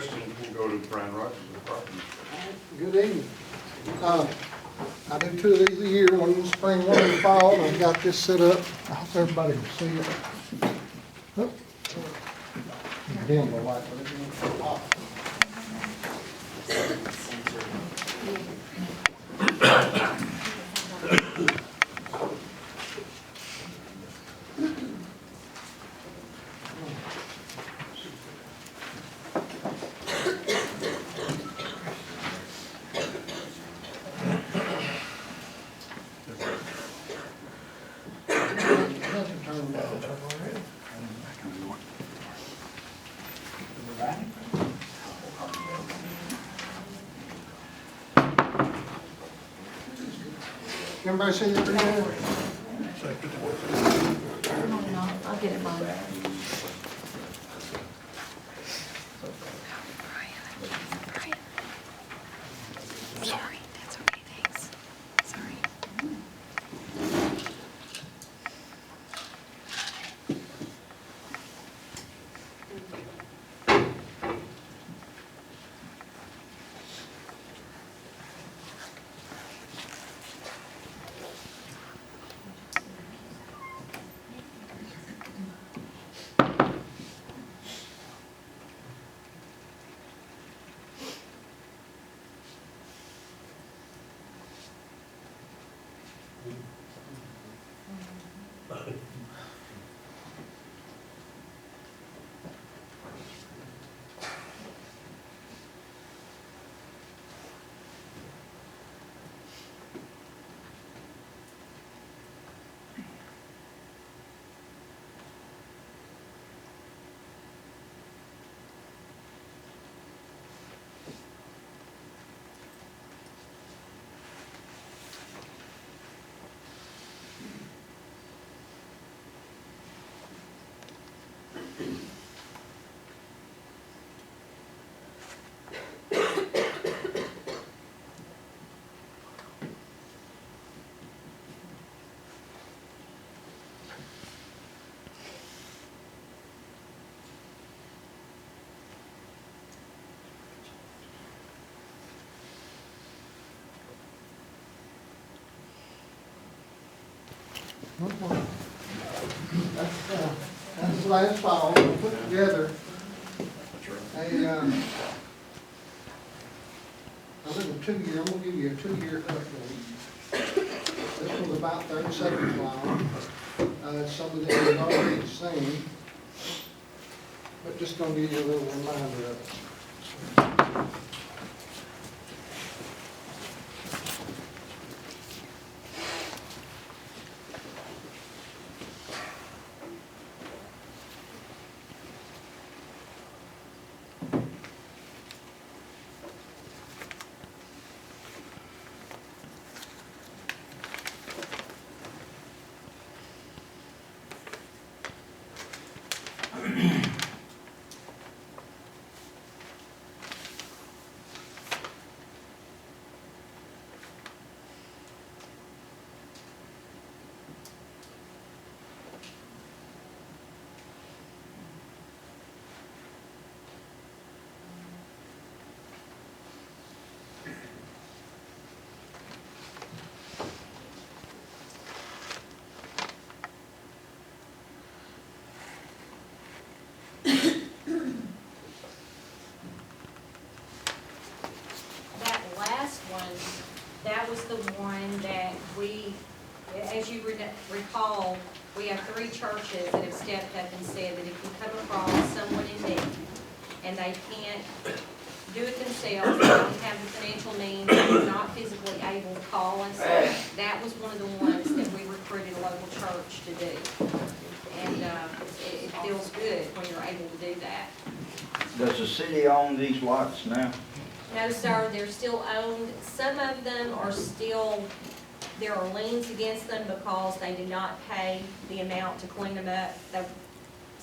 questions, we'll go to Brian Rogers, the property. Good evening. I do two of these a year, one in the spring, one in the fall, and I've got this set up. I hope everybody can see it. Oh. Dim the light, but it's not. Everybody see that? I'll get it, Mom. Sorry, that's okay, thanks. Sorry. That's last fall, we put together I think a 2 year, I'm gonna give you a 2-year update. This was about 30 seconds long. Some of them you've already seen, but just gonna give you a little reminder of it. That was the one that we, as you recall, we have 3 churches that have stepped up and said that if you come across someone in need and they can't do it themselves, they don't have the financial means, they're not physically able to call us, that was one of the ones that we recruited a local church to do. And it feels good when you're able to do that. Does the city own these lots now? No, sir, they're still owned. Some of them are still, there are liens against them because they did not pay the amount to clean them up.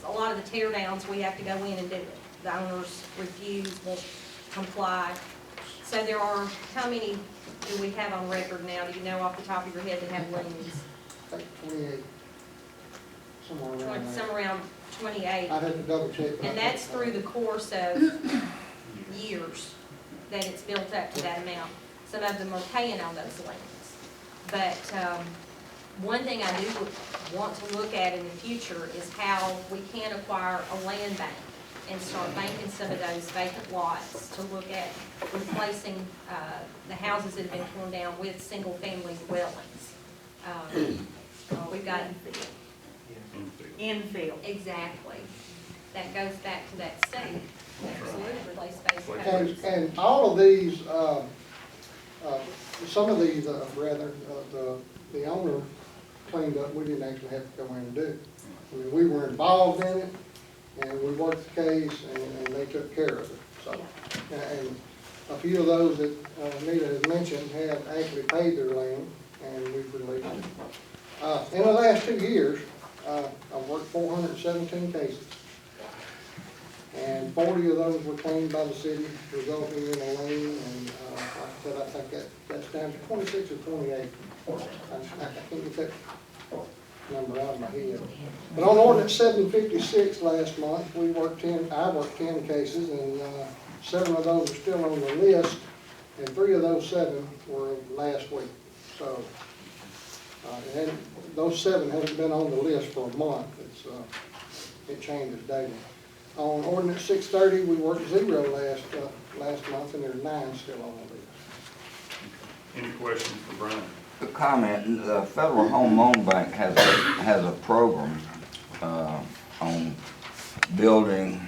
A lot of the tear downs, we have to go in and do, the owners refuse, won't comply. So there are, how many do we have on record now? Do you know off the top of your head that have liens? I think 28, somewhere around there. Somewhere around 28. I'd have to double check. And that's through the course of years that it's built up to that amount. Some of them are paying on those liens. But, one thing I do want to look at in the future is how we can acquire a land bank and start banking some of those vacant lots to look at replacing, the houses that have been torn down with single-family dwellings. We've got, Infield. exactly, that goes back to that state, absolutely, place-based And, codes. and all of these, some of these, the owner cleaned up, we didn't actually have to go in and do. I mean, we were involved in it, and we worked the case, and they took care of it, so. And a few of those that Anita had mentioned had actually paid their land, and we've released it. In the last 2 years, I've worked 417 cases. And 40 of those were claimed by the city, resulting in a lien, and like I said, I think that's down to 26 or 28. I can't get that number out of my head. But on ordinance 756 last month, I worked 10 cases, and 7 of those are still on the list, and 3 of those 7 were last week. So, those 7 haven't been on the list for a month. It changes daily. On ordinance 630, we worked 0 last month, and there's 9 still on the list. Any questions for Brian? A comment, the Federal Home Loan Bank has a program on building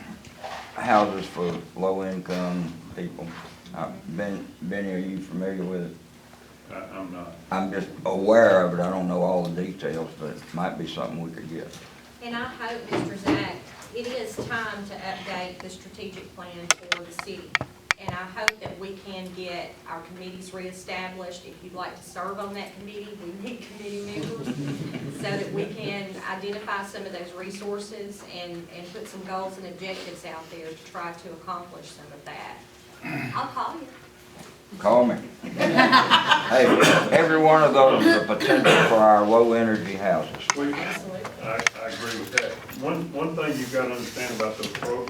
houses for low-income people. Benny, are you familiar with it? I'm not. I'm just aware of it, I don't know all the details, but it might be something we could get. And I hope, Mr. Zach, it is time to update the strategic plan for the city. And I hope that we can get our committees reestablished. If you'd like to serve on that committee, we need committee members so that we can identify some of those resources and put some goals and objectives out there to try to accomplish some of that. I'll call you. Call me. Hey, every one of those is a potential for our low-energy houses. I agree with that. One thing you've got to understand about those programs,